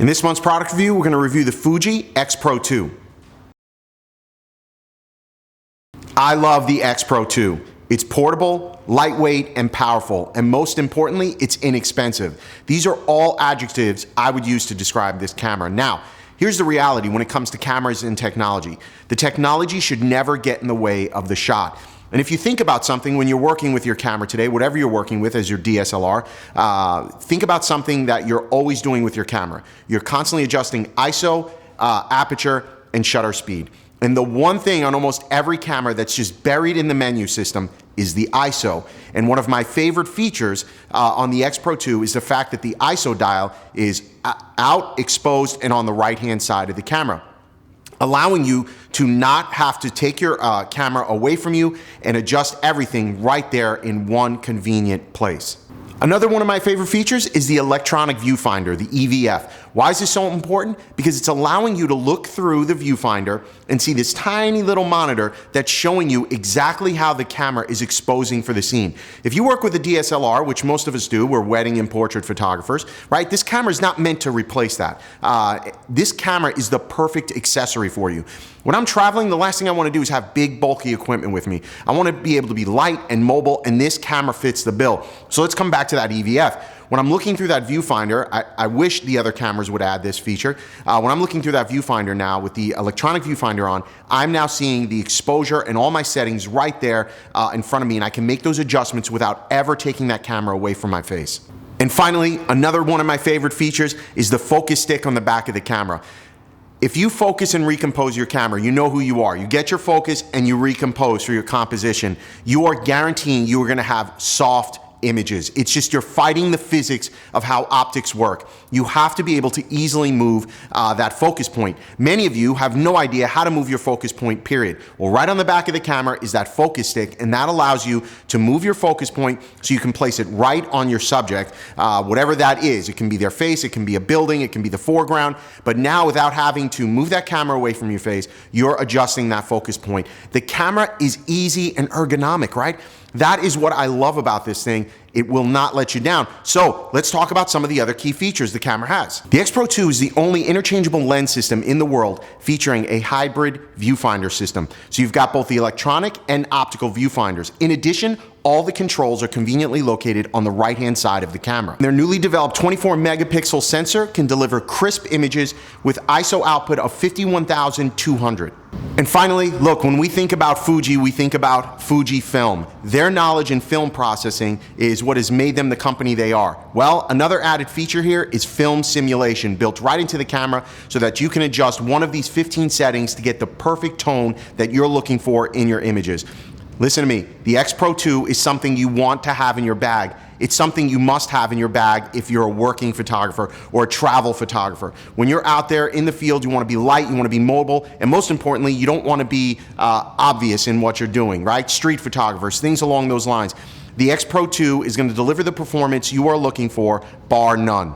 In this month's product review, we're going to review the Fuji X-Pro2. I love the X-Pro2. It's portable, lightweight, and powerful, and most importantly, it's inexpensive. These are all adjectives I would use to describe this camera. Now, here's the reality when it comes to cameras and technology. The technology should never get in the way of the shot. And if you think about something when you're working with your camera today, whatever you're working with as your DSLR, think about something that you're always doing with your camera. You're constantly adjusting ISO, aperture, and shutter speed. And the one thing on almost every camera that's just buried in the menu system is the ISO. And one of my favorite features on the X-Pro2 is the fact that the ISO dial is out, exposed, and on the right-hand side of the camera, allowing you to not have to take your camera away from you and adjust everything right there in one convenient place. Another one of my favorite features is the electronic viewfinder, the EVF. Why is this so important? Because it's allowing you to look through the viewfinder and see this tiny little monitor that's showing you exactly how the camera is exposing for the scene. If you work with a DSLR, which most of us do, we're wedding and portrait photographers, right? This camera is not meant to replace that. This camera is the perfect accessory for you. When I'm traveling, the last thing I want to do is have big, bulky equipment with me. I want to be able to be light and mobile, and this camera fits the bill. So let's come back to that EVF. When I'm looking through that viewfinder, I wish the other cameras would add this feature. When I'm looking through that viewfinder now with the electronic viewfinder on, I'm now seeing the exposure and all my settings right there in front of me, and I can make those adjustments without ever taking that camera away from my face. And finally, another one of my favorite features is the focus stick on the back of the camera. If you focus and recompose your camera, you know who you are. You get your focus and you recompose for your composition. You are guaranteeing you are gonna have soft images. It's just you're fighting the physics of how optics work. You have to be able to easily move that focus point. Many of you have no idea how to move your focus point, period. Well, right on the back of the camera is that focus stick, and that allows you to move your focus point so you can place it right on your subject, whatever that is. It can be their face, it can be a building, it can be the foreground, but now without having to move that camera away from your face, you're adjusting that focus point. The camera is easy and ergonomic, right? That is what I love about this thing. It will not let you down. So let's talk about some of the other key features the camera has. The X-Pro2 is the only interchangeable lens system in the world featuring a hybrid viewfinder system. So you've got both the electronic and optical viewfinders. In addition, all the controls are conveniently located on the right-hand side of the camera. Their newly developed 24 megapixel sensor can deliver crisp images with ISO output of 51,200. And finally, look, when we think about Fuji, we think about FujiFilm. Their knowledge in film processing is what has made them the company they are. Well, another added feature here is film simulation, built right into the camera so that you can adjust one of these 15 settings to get the perfect tone that you're looking for in your images. Listen to me, the X-Pro2 is something you want to have in your bag. It's something you must have in your bag if you're a working photographer or a travel photographer. When you're out there in the field, you want to be light, you want to be mobile, and most importantly, you don't want to be obvious in what you're doing, right? Street photographers, things along those lines. The X-Pro2 is going to deliver the performance you are looking for, bar none.